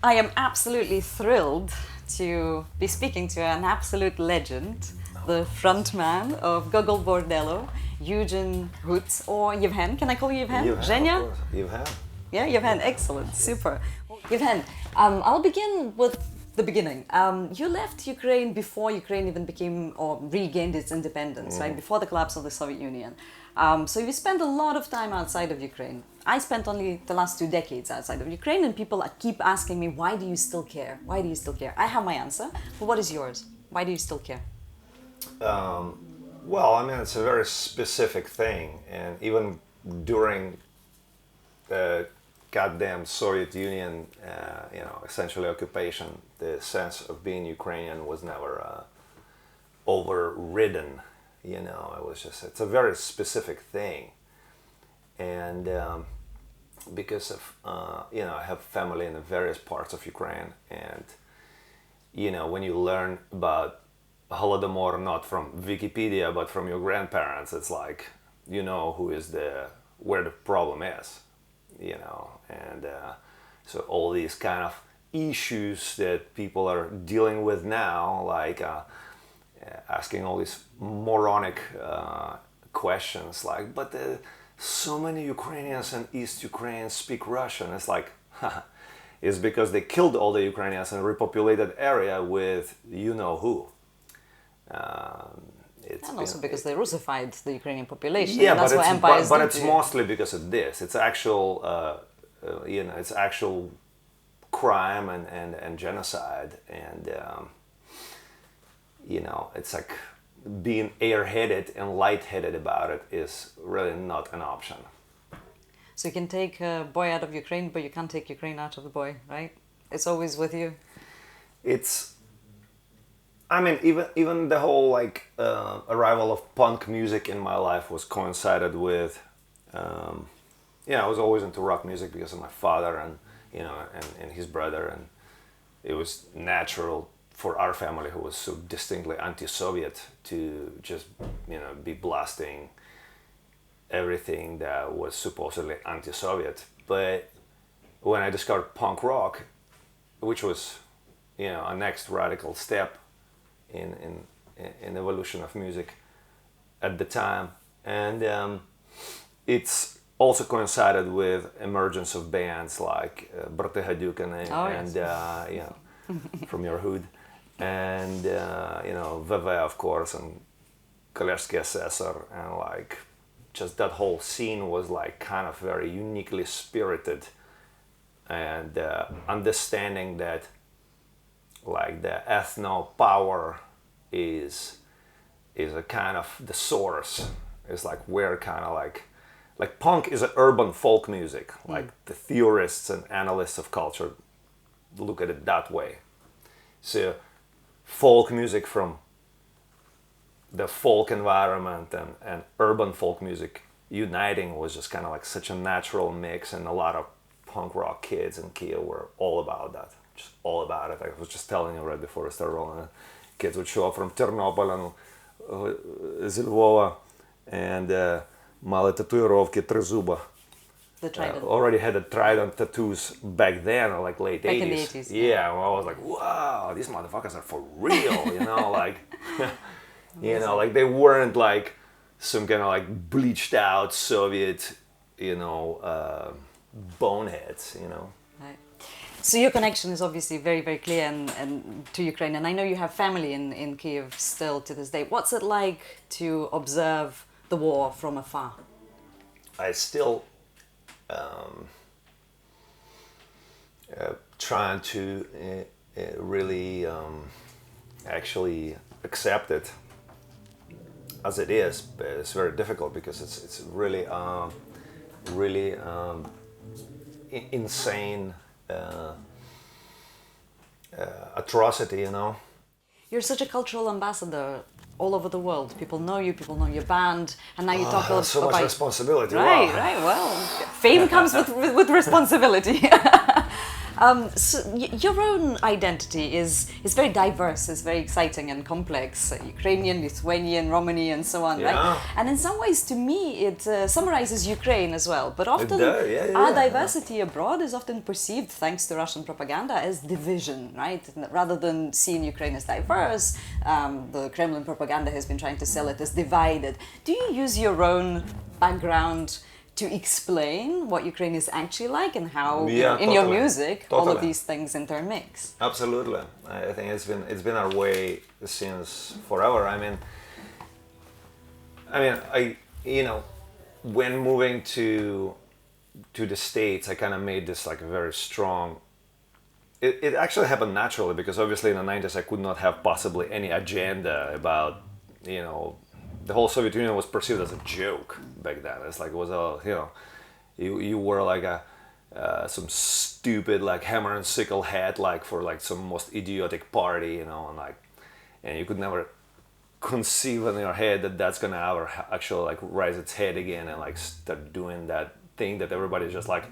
I am absolutely thrilled to be speaking to an absolute legend, the frontman of Gogol Bordello, Eugene Hutz, or Yevhen. Can I call you Yevhen? Yevhen, Zhenya? of course. Yevhen. Yeah, Yevhen, excellent, super. Yevhen, I'll begin with the beginning. You left Ukraine before Ukraine even became or regained its independence, right? Before the collapse of the Soviet Union. So you spent a lot of time outside of Ukraine. I spent only the last 2 decades outside of Ukraine, and people keep asking me, why do you still care? Why do you still care? I have my answer, but what is yours? Why do you still care? Well, I mean, it's a very specific thing, and even during the goddamn Soviet Union, essentially occupation, the sense of being Ukrainian was never overridden. It was just, it's a very specific thing. And because of, I have family in the various parts of Ukraine, and, when you learn about Holodomor not from Wikipedia, but from your grandparents, it's like, where the problem is, and so all these kind of issues that people are dealing with now, like asking all these moronic questions, like, but so many Ukrainians in East Ukraine speak Russian. It's like, it's because they killed all the Ukrainians and repopulated area with who. And also because they Russified the Ukrainian population. Yeah, and that's what empires but do it's to you. mostly because of this. It's actual, it's actual crime and genocide, and it's like being airheaded and lightheaded about it is really not an option. So you can take a boy out of Ukraine, but you can't take Ukraine out of the boy, right? It's always with you. Even the whole arrival of punk music in my life was coincided with, I was always into rock music because of my father and his brother, and it was natural for our family, who was so distinctly anti-Soviet, to just be blasting everything that was supposedly anti-Soviet. But when I discovered punk rock, which was a next radical step in evolution of music at the time, and it's also coincided with emergence of bands like Brate Hadouken and from your hood, and VV, of course, and Kolesky Assessor, and just that whole scene was kind of very uniquely spirited, and understanding that the ethno power is a kind of the source, is where kind of like punk is an urban folk music, the theorists and analysts of culture look at it that way. So folk music from the folk environment and urban folk music uniting was just kind of such a natural mix, and a lot of punk rock kids in Kiev were all about that, just all about it. I was just telling you right before I started rolling, kids would show up from Ternopil and z Lvova, and мали татуїровки тризуба. The trident. Already had the trident tattoos back then, late 80s. Back in the 80s. Yeah, well, I was like, wow, these motherfuckers are for real, they weren't some kind of bleached out Soviet, boneheads, Right. So your connection is obviously very, very clear and to Ukraine, and I know you have family in Kiev still to this day. What's it like to observe the war from afar? I still trying to really actually accept it as it is, but it's very difficult because it's really insane atrocity, You're such a cultural ambassador all over the world. People know you, people know your band, and now you talk about so much responsibility. Right, wow. right. Well, fame comes with responsibility. Your own identity is very diverse, is very exciting and complex. Ukrainian, Lithuanian, Romani, and so on, right? And in some ways, to me, it summarizes Ukraine as well. But often, our diversity abroad is often perceived, thanks to Russian propaganda, as division, right? Rather than seeing Ukraine as diverse, the Kremlin propaganda has been trying to sell it as divided. Do you use your own background to explain what Ukraine is actually like and how in your music all of these things intermix? Absolutely. I think it's been our way since forever. I mean, when moving to the States, I kind of made this like a very strong. It actually happened naturally because obviously in the 90s I could not have possibly any agenda about, the whole Soviet Union was perceived as a joke back then. It's like it was you wore like some stupid like hammer and sickle hat like for like some most idiotic party, and you could never conceive in your head that that's gonna ever actually like rise its head again and like start doing that thing that everybody's just like,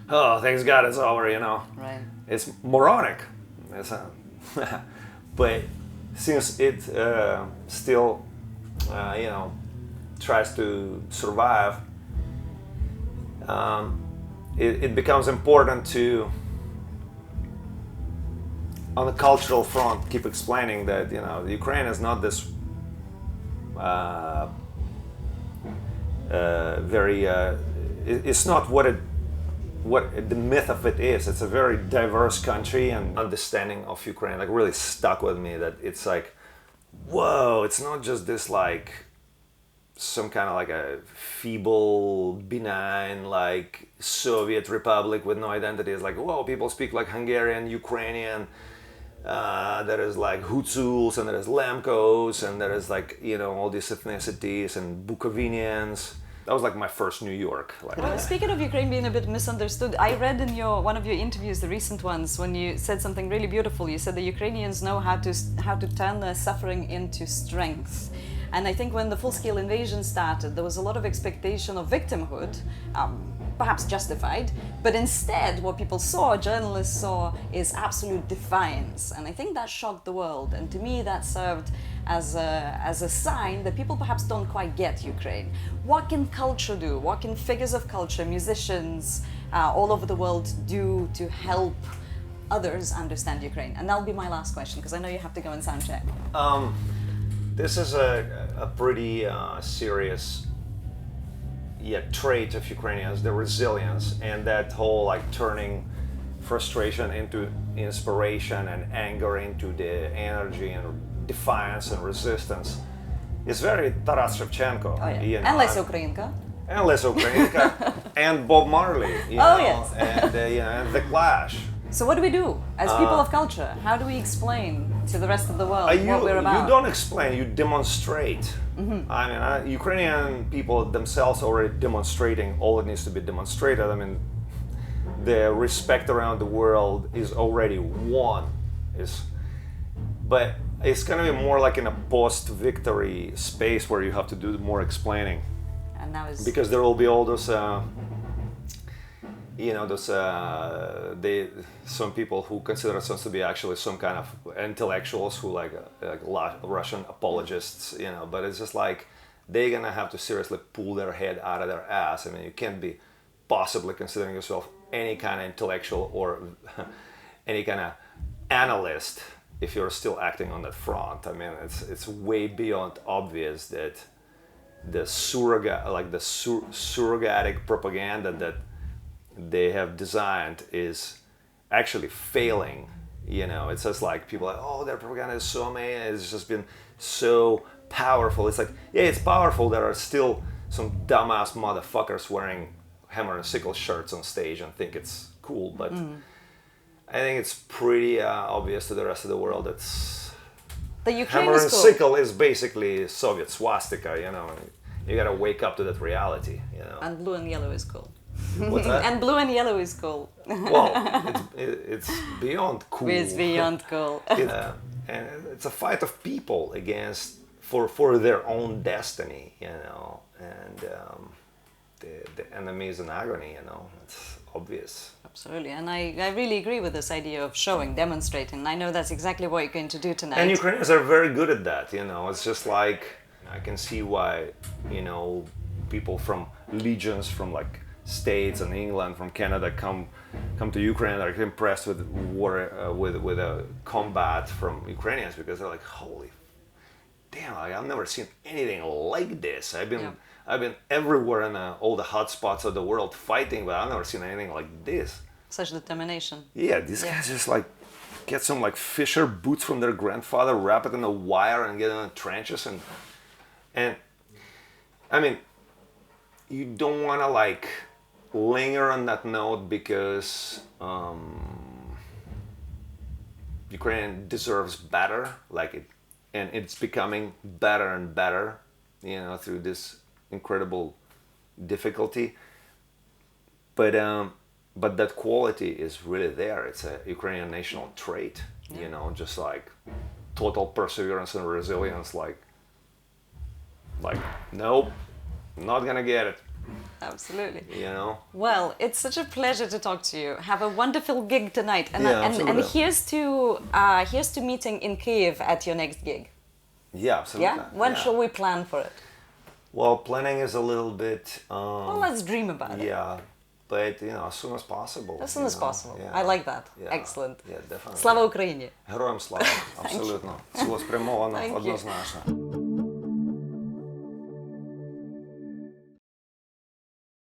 oh, thanks God it's over, Right. It's moronic. But since it still tries to survive, it becomes important to, on the cultural front, keep explaining that Ukraine is not this it's not what the myth of it is. It's a very diverse country, and understanding of Ukraine like really stuck with me, that it's like, whoa, it's not just this like some kind of like a feeble, benign like Soviet republic with no identity. It's like, whoa, people speak like Hungarian, Ukrainian, there is like Hutzuls, and there is Lemkos, and there is like all these ethnicities and Bukovinians. That was like my first New York. Well, speaking of Ukraine being a bit misunderstood, I read in one of your interviews, the recent ones, when you said something really beautiful. You said the Ukrainians know how to turn their suffering into strength. And I think when the full-scale invasion started, there was a lot of expectation of victimhood, perhaps justified, but instead what people saw, journalists saw, is absolute defiance. And I think that shocked the world. And to me that served as a sign that people perhaps don't quite get Ukraine. What can culture do? What can figures of culture, musicians all over the world do to help others understand Ukraine? And that'll be my last question, because I know you have to go and sound check. This is a pretty serious trait of Ukrainians, the resilience, and that whole like turning frustration into inspiration and anger into the energy and defiance and resistance. It's very Taras Shevchenko. Oh, yeah. And Olesya Khromeychuk. And Olesya Khromeychuk. And Bob Marley. Yes. And and The Clash. So what do we do as people of culture? How do we explain to the rest of the world what we're about? You don't explain, you demonstrate. Mm-hmm. I mean, Ukrainian people themselves already demonstrating all that needs to be demonstrated. I mean, the respect around the world is already won. But it's going to be more like in a post-victory space where you have to do more explaining. And now is because there will be all those some people who consider themselves to be actually some kind of intellectuals who like Russian apologists, but it's just like they're gonna have to seriously pull their head out of their ass. I mean, you can't be possibly considering yourself any kind of intellectual or any kind of analyst if you're still acting on that front. I mean, it's way beyond obvious that the surrogatic propaganda that they have designed is actually failing. It's just like people are like, oh, their propaganda is so amazing, it's just been so powerful. It's like, yeah, it's powerful. There are still some dumbass motherfuckers wearing hammer and sickle shirts on stage and think it's cool, but I think it's pretty obvious to the rest of the world that the Ukraine hammer is and cool. sickle is basically Soviet swastika. You gotta wake up to that reality. And blue and yellow is cool. What's that? And blue and yellow is cool. Well, it's beyond cool. It's beyond cool. And it's a fight of people for their own destiny, and the enemy is in agony, It's obvious. Absolutely, and I really agree with this idea of showing, demonstrating. And I know that's exactly what you're going to do tonight. And Ukrainians are very good at that, It's just like, I can see why, people from legions, from like States and England, from Canada come to Ukraine and are impressed with war, with a combat from Ukrainians, because they're like, holy damn, I've never seen anything like this. I've been everywhere in all the hot spots of the world fighting, but I've never seen anything like this. Such determination. Yeah, these guys just like get some like fisher boots from their grandfather, wrap it in a wire, and get in the trenches, and I mean, you don't want to like linger on that note, because Ukraine deserves better, and it's becoming better and better, through this incredible difficulty. But that quality is really there. It's a Ukrainian national trait, just like total perseverance and resilience. Like, nope, not gonna get it. Absolutely. Well, it's such a pleasure to talk to you. Have a wonderful gig tonight, and here's to meeting in Kyiv at your next gig. Yeah, absolutely. Yeah. When shall we plan for it? Well, planning is a little bit. Well, let's dream about it. Yeah, but as soon as possible. As soon as possible. Yeah. I like that. Yeah. Excellent. Yeah, definitely. Слава Україні! Героям слава, абсолютно. Цілеспрямовано, Thank you. однозначно.